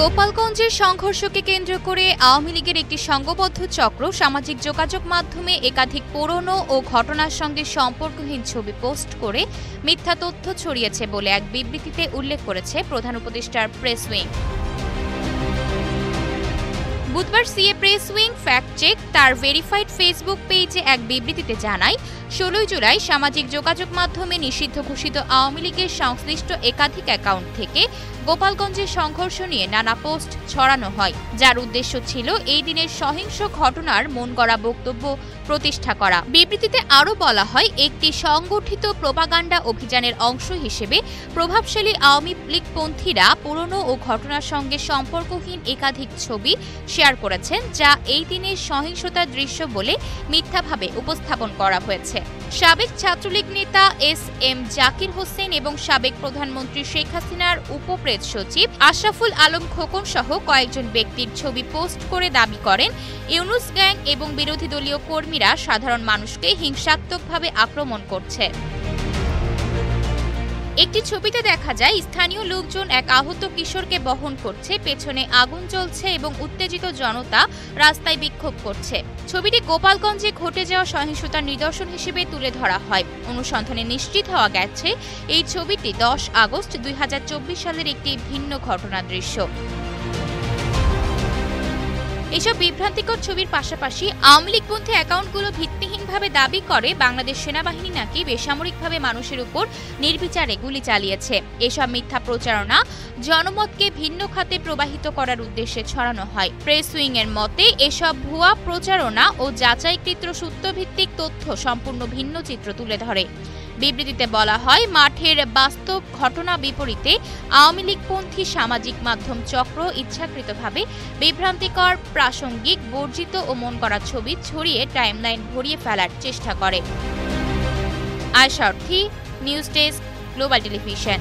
গোপালগঞ্জের সংঘর্ষকে কেন্দ্র করে আওয়ামী লীগের একটি সংঘবদ্ধ চক্র সামাজিক যোগাযোগ মাধ্যমে একাধিক পুরনো ও ঘটনার সঙ্গে সম্পর্কহীন ছবি পোস্ট করে মিথ্যা তথ্য ছড়িয়েছে বলে এক বিবৃতিতে উল্লেখ করেছে প্রধান উপদেষ্টার প্রেস উইং। বুধবার CA press wing fact check তার ভেরিফাইড ফেসবুক পেজে এক বিবৃতিতে জানায়, ১৬ জুলাই সামাজিক যোগাযোগ মাধ্যমে নিষিদ্ধ ঘোষিত আওয়ামী লীগের সংশ্লিষ্ট একাধিক অ্যাকাউন্ট থেকে গোপালগঞ্জের সংঘর্ষ নিয়ে নানা পোস্ট ছড়ানো হয়, যার উদ্দেশ্য ছিল এই দিনের সহিংস ঘটনার মনগড়া বক্তব্য প্রতিষ্ঠা করা। বিবৃতিতে আরও বলা হয়, একটি সংগঠিত প্রোপাগান্ডা অভিযানের অংশ হিসেবে প্রভাবশালী আওয়ামী লীগপন্থীরা পুরনো ও ঘটনার সঙ্গে সম্পর্কহীন একাধিক ছবি শেয়ার করেছেন, যা এই দিনের সহিংসতার দৃশ্য বলে মিথ্যাভাবে উপস্থাপন করা হয়েছে। সাবেক ছাত্রলীগ নেতা এস.এম. জাকির হোসেন এবং সাবেক প্রধানমন্ত্রী শেখ হাসিনার উপপ্রেস সচিব আশরাফুল আলম খোকন সহ কয়েকজন ব্যক্তির ছবি পোস্ট করে দাবি করেন, ইউনুস গ্যাং এবং বিরোধী দলীয় কর্মীরা সাধারণ মানুষকে হিংসাত্মকভাবে আক্রমণ করছে। একটি ছবিতে দেখা যায় স্থানীয় লোকজন এক আহত কিশোরকে বহন করছে, পেছনে আগুন জ্বলছে এবং উত্তেজিত জনতা রাস্তায় বিক্ষোভ করছে। ছবিটি গোপালগঞ্জে ঘটে যাওয়া সহিংসতার নিদর্শন হিসেবে তুলে ধরা হয়। অনুসন্ধানে নিশ্চিত হওয়া গেছে এই ছবিটি ১০ আগস্ট ২০২৪ সালের একটি ভিন্ন ঘটনার দৃশ্য। এসব বিভ্রান্তিকর ছবির পাশাপাশি আওয়ামী লীগপন্থী অ্যাকাউন্টগুলো ভিত্তিহীনভাবে দাবি করে বাংলাদেশ সেনাবাহিনী নাকি বেসামরিকভাবে মানুষের উপর নির্বিচারে গুলি চালিয়েছে। এসব মিথ্যা প্রচারণা জনমতকে ভিন্ন খাতে প্রবাহিত করার উদ্দেশ্যে ছড়ানো হয়। প্রেস উইং এর মতে, এসব ভুয়া প্রচারণা ও যাচাইকৃত সত্যভিত্তিক তথ্য সম্পূর্ণ ভিন্ন চিত্র তুলে ধরে। বিবৃতিতে বলা হয়, মাঠের বাস্তব ঘটনা বিপরীতে আওয়ামী লীগপন্থী সামাজিক মাধ্যম চক্র ইচ্ছাকৃতভাবে বিভ্রান্তিকর, প্রাসঙ্গিক, বর্জিত ও মনগড়া ছবি ছড়িয়ে টাইমলাইন ভরিয়ে ফেলার চেষ্টা করে। আয়শা অর্থী, নিউজ ডেস্ক, গ্লোবাল টেলিভিশন।